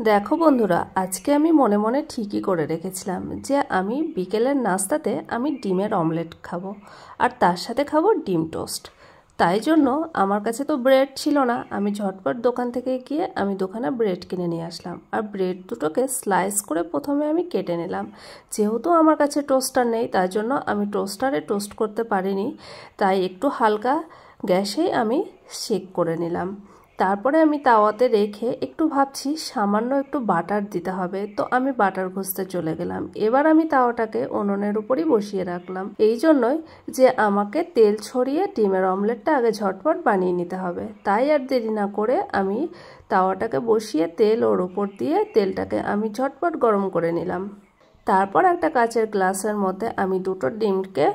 দেখো বন্ধুরা, আজকে আমি মনে মনে ঠিকই করে রেখেছিলাম যে আমি বিকেলের নাস্তাতে আমি ডিমের অমলেট খাবো আর তার সাথে খাবো ডিম টোস্ট। তাই জন্য আমার কাছে তো ব্রেড ছিল না, আমি ঝটপট দোকান থেকে গিয়ে আমি দোকানে ব্রেড কিনে নিয়ে আসলাম আর ব্রেড দুটোকে স্লাইস করে প্রথমে আমি কেটে নিলাম। যেহেতু আমার কাছে টোস্টার নেই তাই জন্য আমি টোস্টারে টোস্ট করতে পারিনি, তাই একটু হালকা গ্যাসেই আমি সেক করে নিলাম। তারপরে আমি তাওয়াতে রেখে একটু ভাবছি সামান্য একটু বাটার দিতে হবে, তো আমি বাটার ঘষতে চলে গেলাম। এবার আমি তাওয়াটাকে উনুনের উপরই বসিয়ে রাখলাম, এই জন্যই যে আমাকে তেল ছড়িয়ে ডিমের অমলেটটা আগে ঝটপট বানিয়ে নিতে হবে। তাই আর দেরি না করে আমি তাওয়াটাকে বসিয়ে তেল ওর উপর দিয়ে তেলটাকে আমি ঝটপট গরম করে নিলাম। তারপর একটা কাচের গ্লাসের মধ্যে আমি দুটো ডিমকে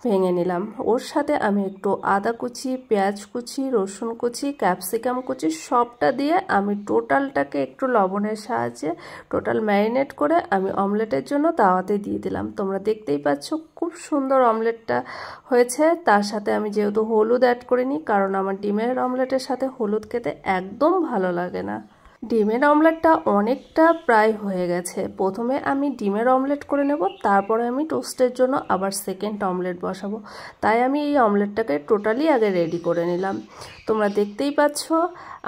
ভেঙে নিলাম। ওর সাথে আমি একটু আদা কুচি, পেঁয়াজ কুচি, রসুন কুচি, ক্যাপসিকাম কুচি সবটা দিয়ে আমি টোটালটাকে একটু লবণের সাহায্যে টোটাল ম্যারিনেট করে আমি অমলেটের জন্য তাওয়াতে দিয়ে দিলাম। তোমরা দেখতেই পাচ্ছ খুব সুন্দর অমলেটটা হয়েছে। তার সাথে আমি যেহেতু হলুদ অ্যাড করিনি, কারণ আমার ডিমের অমলেটের সাথে হলুদ খেতে একদম ভালো লাগে না। ডিমের অমলেটটা অনেকটা প্রায় হয়ে গেছে। প্রথমে আমি ডিমের অমলেট করে নেব, তারপরে আমি টোস্টের জন্য আবার সেকেন্ড অমলেট বসাবো। তাই আমি এই অমলেটটাকে টোটালি আগে রেডি করে নিলাম। তোমরা দেখতেই পাচ্ছ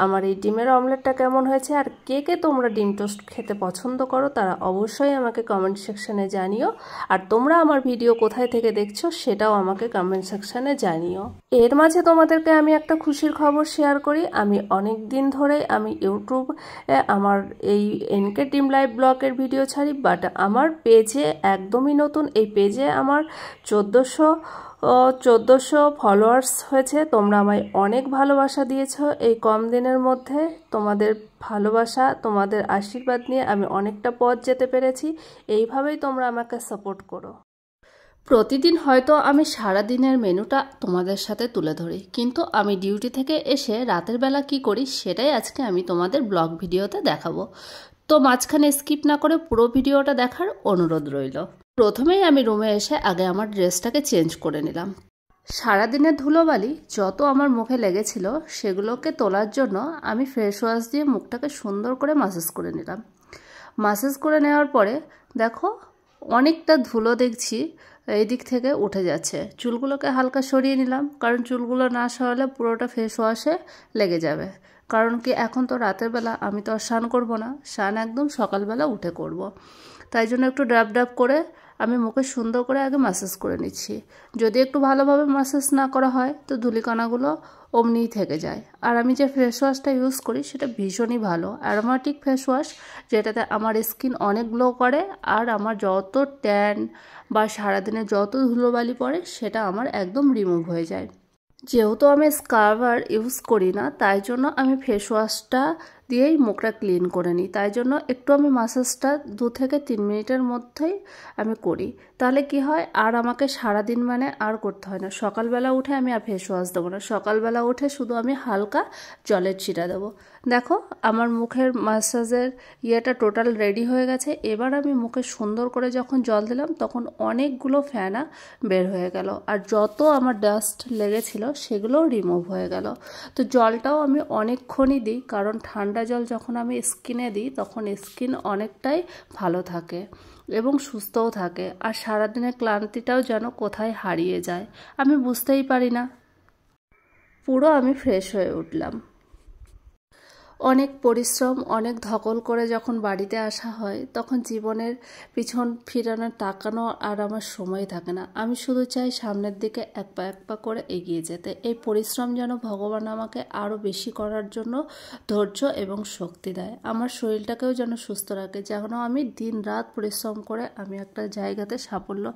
আমার এই ডিমের অমলেটটা কেমন হয়েছে। আর কে কে তোমরা ডিম টোস্ট খেতে পছন্দ করো তারা অবশ্যই আমাকে কমেন্ট সেকশানে জানিও। আর তোমরা আমার ভিডিও কোথায় থেকে দেখছো সেটাও আমাকে কমেন্ট সেকশানে জানিও। এর মাঝে তোমাদেরকে আমি একটা খুশির খবর শেয়ার করি। আমি অনেক দিন ধরেই আমি ইউটিউব আমার এই এনকে ড্রিম লাইফ ব্লগের ভিডিও ছাড়ি, বাট আমার পেজে একদমই নতুন। এই পেজে আমার 1400 ফলোয়ার্স হয়েছে। তোমরা আমায় অনেক ভালোবাসা দিয়েছো এই কম দিনের মধ্যে। তোমাদের ভালোবাসা, তোমাদের আশীর্বাদ নিয়ে আমি অনেকটা পথ যেতে পেরেছি। এইভাবেই তোমরা আমাকে সাপোর্ট করো। প্রতিদিন হয়তো আমি সারা দিনের মেনুটা তোমাদের সাথে তুলে ধরি, কিন্তু আমি ডিউটি থেকে এসে রাতের বেলা কি করি সেটাই আজকে আমি তোমাদের ব্লগ ভিডিওতে দেখাবো। তো মাঝখানে স্কিপ না করে পুরো ভিডিওটা দেখার অনুরোধ রইল। প্রথমেই আমি রুমে এসে আগে আমার ড্রেসটাকে চেঞ্জ করে নিলাম। সারাদিনের ধুলোবালি যত আমার মুখে লেগেছিল সেগুলোকে তোলার জন্য আমি ফেস ওয়াশ দিয়ে মুখটাকে সুন্দর করে মাসাজ করে নিলাম। মাসাজ করে নেওয়ার পরে দেখো অনেকটা ধুলো দেখছি এই দিক থেকে উঠে যাচ্ছে। চুলগুলোকে হালকা সরিয়ে নিলাম, কারণ চুলগুলো না সরালে পুরোটা ফেস ওয়াশে লেগে যাবে। কারণ কি এখন তো রাতের বেলা আমি তো আর স্নান করবো না, স্নান একদম সকালবেলা উঠে করব। তাই জন্য একটু ড্রাব ড্রাব করে আমি মুখে সুন্দর করে আগে মাসাজ করে নিচ্ছি। যদি একটু ভালোভাবে মাসাজ না করা হয় তো ধূলিকণাগুলো অমনিই থেকে যায়। আর আমি যে ফেস ওয়াশটা ইউজ করি সেটা ভীষণই ভালো, অ্যারোমেটিক ফেস ওয়াশ, যেটাতে আমার স্কিন অনেক গ্লো করে আর আমার যত ট্যান বা সারাদিনে যত ধুলোবালি পড়ে সেটা আমার একদম রিমুভ হয়ে যায়। যেহেতু আমি স্কার্বার ইউজ করি না তাই জন্য আমি ফেস ওয়াশটা দিয়েই মুখটা ক্লিন করে নিই। তাই জন্য একটু আমি মাসাজটা 2 থেকে 3 মিনিটের মধ্যেই আমি করি। তাহলে কি হয়, আর আমাকে সারাদিন মানে আর করতে হয় না। সকালবেলা উঠে আমি আর ফেস ওয়াশ দেবো না, সকালবেলা উঠে শুধু আমি হালকা জলের ছিটা দেবো। দেখো আমার মুখের মাসাজের ইয়েটা টোটাল রেডি হয়ে গেছে। এবার আমি মুখে সুন্দর করে যখন জল দিলাম তখন অনেকগুলো ফেনা বের হয়ে গেল, আর যত আমার ডাস্ট লেগেছিল সেগুলোও রিমুভ হয়ে গেল। তো জলটাও আমি অনেকক্ষণই দিই, কারণ ঠান্ডা জল যখন আমি স্কিনে দিই তখন স্কিন অনেকটাই ভালো থাকে এবং সুস্থও থাকে। আর সারাদিনের ক্লান্তিটাও যেন কোথায় হারিয়ে যায়, আমি বুঝতেই পারি না। পুরো আমি ফ্রেশ হয়ে উঠলাম। অনেক পরিশ্রম, অনেক ধকল করে যখন বাড়িতে আসা হয় তখন জীবনের পিছন ফিরানোর তাকানো আর আমার সময় থাকে না। আমি শুধু চাই সামনের দিকে এক পা করে এগিয়ে যেতে। এই পরিশ্রম যেন ভগবান আমাকে আরও বেশি করার জন্য ধৈর্য এবং শক্তি দেয়। আমার শরীরটাকেও যেন সুস্থ রাখে, যেন আমি দিন রাত পরিশ্রম করে আমি একটা সাফল্য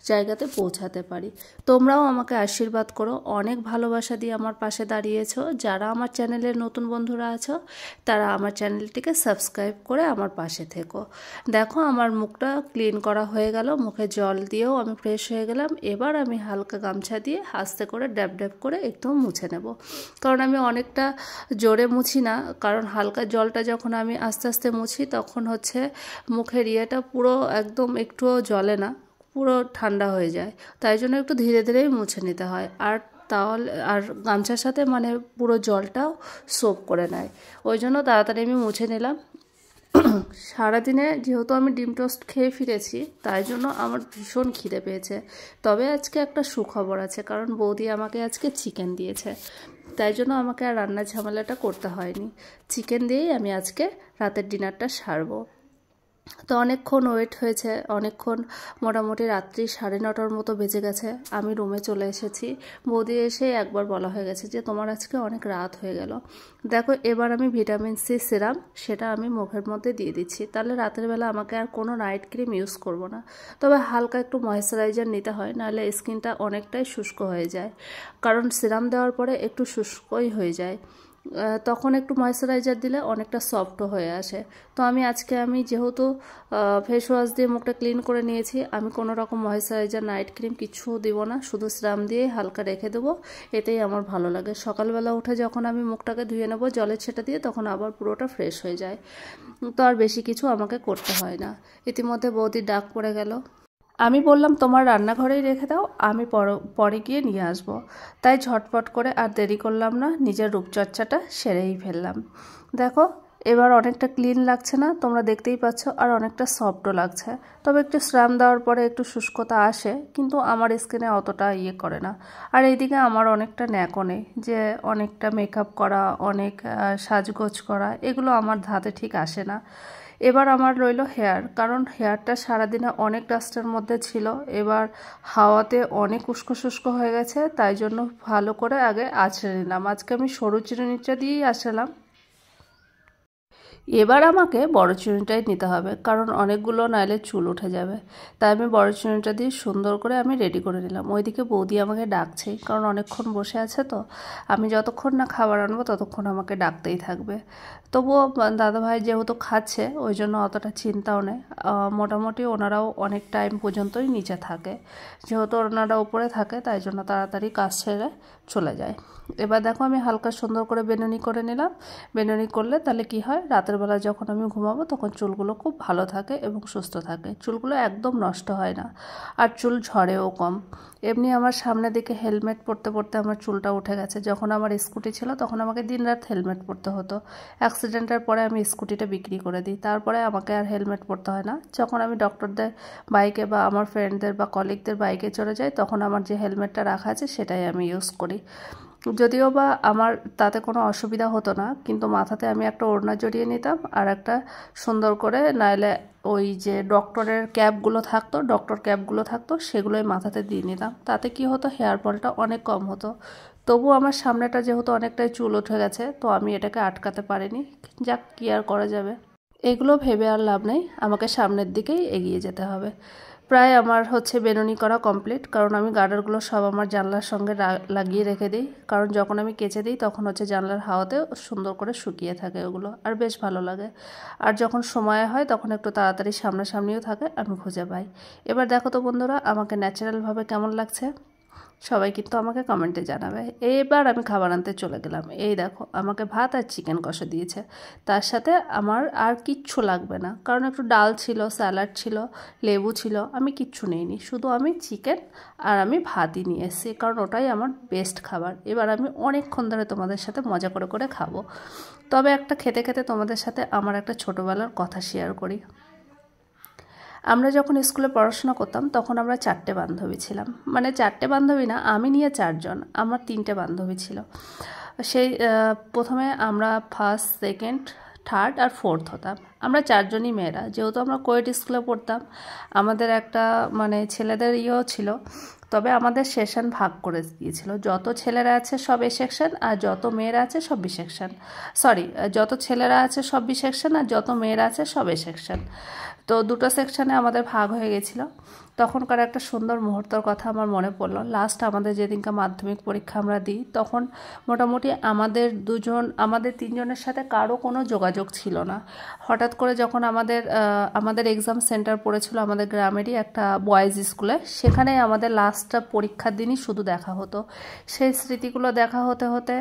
জায়গাতে পৌঁছাতে পারি। তোমরাও আমাকে আশীর্বাদ করো, অনেক ভালোবাসা দিয়ে আমার পাশে দাঁড়িয়েছো। যারা আমার চ্যানেলের নতুন বন্ধুরা আছো তারা আমার চ্যানেলটিকে সাবস্ক্রাইব করে আমার পাশে থেকো। দেখো আমার মুখটা ক্লিন করা হয়ে গেল, মুখে জল দিয়েও আমি ফ্রেশ হয়ে গেলাম। এবার আমি হালকা গামছা দিয়ে আস্তে করে ড্যাব ড্যাব করে একদম মুছে নেব, কারণ আমি অনেকটা জোরে মুছি না, কারণ হালকা জলটা যখন আমি আস্তে আস্তে মুছি তখন হচ্ছে মুখের ইয়েটা পুরো একদম একটুও জ্বলে না, পুরো ঠান্ডা হয়ে যায়। তাই জন্য একটু ধীরে ধীরেই মুছে নিতে হয়। আর তাহলে আর গামছার সাথে মানে পুরো জলটাও সোপ করে নেয়, ওই জন্য তাড়াতাড়ি আমি মুছে নিলাম। সারাদিনে যেহেতু আমি ডিম টোস্ট খেয়ে ফিরেছি, তাই জন্য আমার ভীষণ খিদে পেয়েছে। তবে আজকে একটা সুখবর আছে, কারণ বৌদি আমাকে আজকে চিকেন দিয়েছে, তাই জন্য আমাকে আর রান্নার ঝামেলাটা করতে হয়নি। চিকেন দিয়েই আমি আজকে রাতের ডিনারটা সারবো। তো অনেকক্ষণ ওয়েট হয়েছে, অনেকক্ষণ, মোটামুটি রাত্রি 9:30টার মতো বেজে গেছে। আমি রুমে চলে এসেছি। বৌদি এসে একবার বলা হয়ে গেছে যে তোমার আজকে অনেক রাত হয়ে গেল। দেখো, এবার আমি ভিটামিন সি সিরাম সেটা আমি মুখের মধ্যে দিয়ে দিচ্ছি, তাহলে রাতের বেলা আমাকে আর কোনো নাইট ক্রিম ইউজ করব না। তবে হালকা একটু ময়েশ্চারাইজার নিতে হয়, নাহলে স্কিনটা অনেকটাই শুষ্ক হয়ে যায়, কারণ সিরাম দেওয়ার পরে একটু শুষ্কই হয়ে যায়, তখন একটু ময়েশ্চারাইজার দিলে অনেকটা সফটও হয়ে আসে। তো আজকে আমি যেহেতু ফেস ওয়াশ দিয়ে মুখটা ক্লিন করে নিয়েছি, আমি কোনো রকম ময়েশ্চারাইজার নাইট ক্রিম কিছু দিব না, শুধু সিরাম দিয়ে হালকা রেখে দেবো, এতেই আমার ভালো লাগে। সকালবেলা উঠে যখন আমি মুখটাকে ধুয়ে নেবো জলের ছেটা দিয়ে, তখন আবার পুরোটা ফ্রেশ হয়ে যায়। তো আর বেশি কিছু আমাকে করতে হয় না। ইতিমধ্যে বৌদির ডাক পড়ে গেল। আমি বললাম তোমার রান্নাঘরেই রেখে দাও, আমি পরে গিয়ে নিয়ে আসবো। তাই ঝটপট করে আর দেরি করলাম না, নিজের রূপচর্চাটা সেরেই ফেললাম। দেখো, এবার অনেকটা ক্লিন লাগছে না, তোমরা দেখতেই পাচ্ছ, আর অনেকটা সফটও লাগছে। তবে একটু শ্রাম দেওয়ার পরে একটু শুষ্কতা আসে, কিন্তু আমার স্কিনে অতটা ইয়ে করে না। আর এইদিকে আমার অনেকটা ন্যাকও নেই যে অনেকটা মেকআপ করা, অনেক সাজগোজ করা, এগুলো আমার ধাতে ঠিক আসে না। এবার আমার রইল হেয়ার, কারণ হেয়ারটা সারাদিনে অনেক ডাস্টের মধ্যে ছিল, এবার হাওয়াতে অনেক উস্কো শুষ্কো হয়ে গেছে, তাই জন্য ভালো করে আগে আঁচড়ে নিলাম। আজকে আমি সরু চিরুনিটা দিয়েই আঁচড়ালাম। এবার আমাকে বড় চিরুনিটাই নিতে হবে, কারণ অনেকগুলো নাইলে চুল উঠে যাবে। তাই আমি বড় চিরুনিটা দিয়ে সুন্দর করে আমি রেডি করে নিলাম। ওইদিকে বৌদি আমাকে ডাকছেই, কারণ অনেকক্ষণ বসে আছে, তো আমি যতক্ষণ না খাবার আনবো ততক্ষণ আমাকে ডাকতেই থাকবে। তবুও দাদাভাই যেহেতু খাচ্ছে, ওই জন্য অতটা চিন্তাও নেই। মোটামুটি ওনারাও অনেক টাইম পর্যন্তই নিচে থাকে, যেহেতু ওনারা উপরে থাকে, তাই জন্য তাড়াতাড়ি কাজ সেরে চলে যায়। এবার দেখো, আমি হালকা সুন্দর করে বেনুনি করে নিলাম। বেনুনি করলে তাহলে কি হয়, রাতের বেলা যখন আমি ঘুমাবো তখন চুলগুলো খুব ভালো থাকে এবং সুস্থ থাকে, চুলগুলো একদম নষ্ট হয় না, আর চুল ঝরেও কম। এমনি আমার সামনের দিকে হেলমেট পরতে পরতে আমার চুলটা উঠে গেছে। যখন আমার স্কুটি ছিল তখন আমাকে দিনরাত হেলমেট পরতে হতো। অ্যাক্সিডেন্টের পরে আমি স্কুটিটা বিক্রি করে দিই, তারপরে আমাকে আর হেলমেট পরতে হয় না। যখন আমি ডক্টরদের বাইকে বা আমার ফ্রেন্ডদের বা কলিগদের বাইকে চড়ে যাই, তখন আমার যে হেলমেটটা রাখা আছে সেটাই আমি ইউজ করি। যদিও বা আমার তাতে কোনো অসুবিধা হতো না, কিন্তু মাথাতে আমি একটা ওড়না জড়িয়ে নিতাম, আর একটা সুন্দর করে, নাইলে ওই যে ডক্টর ক্যাপগুলো থাকতো সেগুলোই মাথাতে দিয়ে নিতাম। তাতে কি হতো, হেয়ার ফলটা অনেক কম হতো। তবু আমার সামনেটা যেহেতু অনেকটাই চুল উঠে গেছে, তো আমি এটাকে আটকাতে পারিনি। যাক, কি আর করা যাবে, এগুলো ভেবে আর লাভ নেই, আমাকে সামনের দিকেই এগিয়ে যেতে হবে। প্রায় আমার বেনুনি করা কমপ্লিট, কারণ আমি গার্ডারগুলো সব আমার জানলার সঙ্গে লাগিয়ে রেখে দিই, কারণ যখন আমি কেচে দিই তখন জানলার হাওয়াতে সুন্দর করে শুকিয়ে থাকে ওগুলো, আর বেশ ভালো লাগে। আর যখন সময় হয় তখন একটু তাড়াতাড়ি সামনাসামনিও থাকে, আমি খুঁজে পাই। এবার দেখো তো বন্ধুরা, আমাকে ন্যাচারালভাবে কেমন লাগছে, সবাই কিন্তু আমাকে কমেন্টে জানাবে। এবার আমি খাবার আনতে চলে গেলাম। এই দেখো, আমাকে ভাত আর চিকেন কষা দিয়েছে, তার সাথে আমার আর কিচ্ছু লাগবে না, কারণ একটু ডাল ছিল, স্যালাড ছিল, লেবু ছিল, আমি কিচ্ছু নিইনি, শুধু আমি চিকেন আর আমি ভাতই নিয়ে এসেছি, কারণ ওটাই আমার বেস্ট খাবার। এবার আমি অনেকক্ষণ ধরে তোমাদের সাথে মজা করে করে খাবো। তবে একটা খেতে খেতে তোমাদের সাথে আমার একটা ছোটোবেলার কথা শেয়ার করি। আমরা যখন স্কুলে পড়াশোনা করতাম তখন আমরা 4টে বান্ধবী ছিলাম, মানে 4টে বান্ধবী না, আমি নিয়ে 4 জন, আমার 3টে বান্ধবী ছিল। সেই প্রথমে আমরা ফার্স্ট, সেকেন্ড, থার্ড আর ফোর্থ হতাম। আমরা 4 জনই মেয়েরা, যেহেতু আমরা কোয়েট স্কুলে পড়তাম, আমাদের একটা ছেলেদের ইয়েও ছিল, তবে আমাদের সেকশন ভাগ করে দিয়েছিল, যত ছেলেরা আছে সব এ সেকশন, আর যত মেয়েরা আছে সব বি সেকশন। যত ছেলেরা আছে সব বি সেকশন, আর যত মেয়েরা আছে সব এ সেকশন। তো দুটো সেকশনে আমাদের ভাগ হয়ে গেছিলো। তখনকার একটা সুন্দর মুহূর্তের কথা আমার মনে পড়লো। লাস্ট আমাদের যেদিনকে মাধ্যমিক পরীক্ষা আমরা দিই, তখন মোটামুটি আমাদের 3 জনের সাথে কারো কোনো যোগাযোগ ছিল না। হঠাৎ করে যখন আমাদের এক্সাম সেন্টার পড়েছিল আমাদের গ্রামেরই একটা বয়েজ স্কুলে, সেখানে আমাদের লাস্টটা পরীক্ষার দিনই শুধু দেখা হতো। সেই স্মৃতিগুলো দেখা হতে হতে,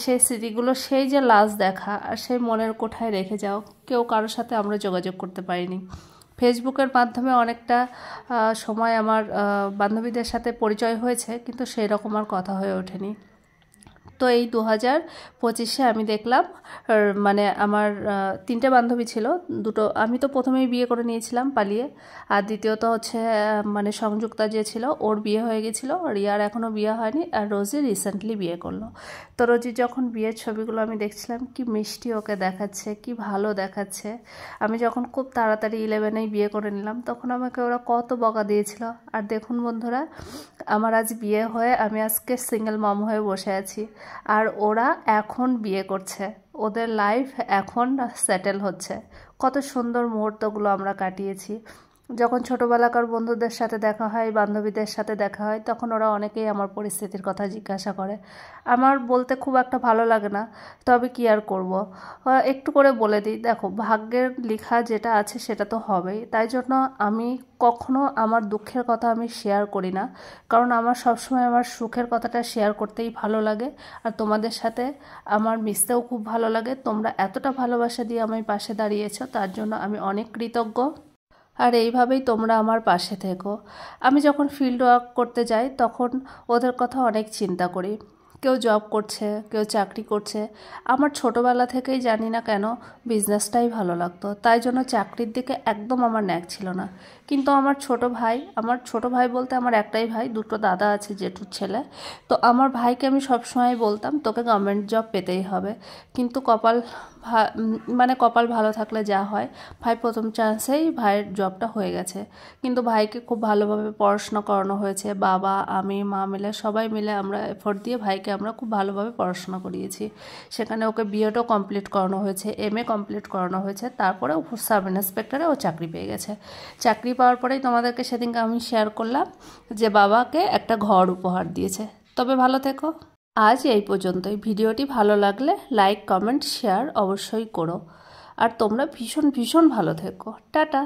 সেই স্মৃতিগুলো, সেই যে লাস্ট দেখা, আর সেই মনের কোঠায় রেখে যাও, কেউ কারোর সাথে আমরা যোগাযোগ করতে পারিনি। ফেসবুকের মাধ্যমে অনেকটা সময় আমার বান্ধবীদের সাথে পরিচয় হয়েছে, কিন্তু সেই রকম আর কথা হয়ে ওঠেনি। তো এই 2025-এ আমি দেখলাম মানে আমার 3টে বান্ধবী ছিল, দুটো আমি তো প্রথমেই বিয়ে করে নিয়েছিলাম পালিয়ে, আর দ্বিতীয়ত হচ্ছে মানে সংযুক্তা যে ছিল ওর বিয়ে হয়ে গেছিলো, রিয়ার এখনও বিয়ে হয়নি, আর রোজি রিসেন্টলি বিয়ে করলো। তো রোজির যখন বিয়ের ছবিগুলো আমি দেখছিলাম কি মিষ্টি ওকে দেখাচ্ছে, কি ভালো দেখাচ্ছে। আমি যখন খুব তাড়াতাড়ি 11-এই বিয়ে করে নিলাম তখন আমাকে ওরা কত বকা দিয়েছিল। আর দেখুন বন্ধুরা, আমার আজ বিয়ে হয়ে আমি আজকে সিঙ্গেল মম হয়ে বসে আছি, আর ওরা এখন বিয়ে করছে, ওদের লাইফ এখন সেটেল হচ্ছে। কত সুন্দর মুহূর্তগুলো আমরা কাটিয়েছি। যখন ছোটোবেলাকার বন্ধুদের সাথে দেখা হয়, বান্ধবীদের সাথে দেখা হয়, তখন ওরা অনেকেই আমার পরিস্থিতির কথা জিজ্ঞাসা করে। আমার বলতে খুব একটা ভালো লাগে না, তবে কি আর করব, একটু করে বলে দিই, দেখো ভাগ্যের লেখা যেটা আছে সেটা তো হবেই। তাই জন্য আমি কখনো আমার দুঃখের কথা আমি শেয়ার করি না, কারণ আমার সবসময় আমার সুখের কথাটা শেয়ার করতেই ভালো লাগে। আর তোমাদের সাথে আমার মিশতেও খুব ভালো লাগে। তোমরা এতটা ভালোবাসা দিয়ে আমার পাশে দাঁড়িয়েছো, তার জন্য আমি অনেক কৃতজ্ঞ। আর এইভাবেই তোমরা আমার পাশে থেকো। আমি যখন ফিল্ড ওয়ার্ক করতে যাই তখন ওদের কথা অনেক চিন্তা করি। কেউ জব করছে, কেউ চাকরি করছে। আমার ছোটোবেলা থেকেই জানি না কেন বিজনেসটাই ভালো লাগতো, তাই জন্য চাকরির দিকে একদম আমার ন্যাক ছিল না। কিন্তু আমার ছোট ভাই বলতে আমার একটাই ভাই, দুটো দাদা আছে জেঠুর ছেলে। তো আমার ভাইকে আমি সবসময় বলতাম তোকে গভর্নমেন্ট জব পেতেই হবে, কিন্তু মানে কপাল ভালো থাকলে যা হয়, ভাই প্রথম চান্সেই ভাইয়ের জবটা হয়ে গেছে। কিন্তু ভাইকে খুব ভালোভাবে পড়াশোনা করানো হয়েছে, বাবা আমি মা মিলে সবাই মিলে আমরা এফোর্ট দিয়ে ভাইকে আমরা খুব ভালোভাবে পড়াশোনা করিয়েছি। সেখানে ওকে বিএডও কমপ্লিট করানো হয়েছে, এমএ কমপ্লিট করানো হয়েছে, তারপরে সাব ইন্সপেক্টরে ও চাকরি পেয়ে গেছে। চাকরি পাওয়ার পরেই তোমাদেরকে সেদিনকে আমি শেয়ার করলাম যে বাবাকে একটা ঘর উপহার দিয়েছে। তবে ভালো থেকো। আজ এই পর্যন্তই। ভিডিওটি ভালো লাগলে লাইক কমেন্ট শেয়ার অবশ্যই করো। আর তোমরা ভীষণ ভীষণ ভালো থেকো। টাটা।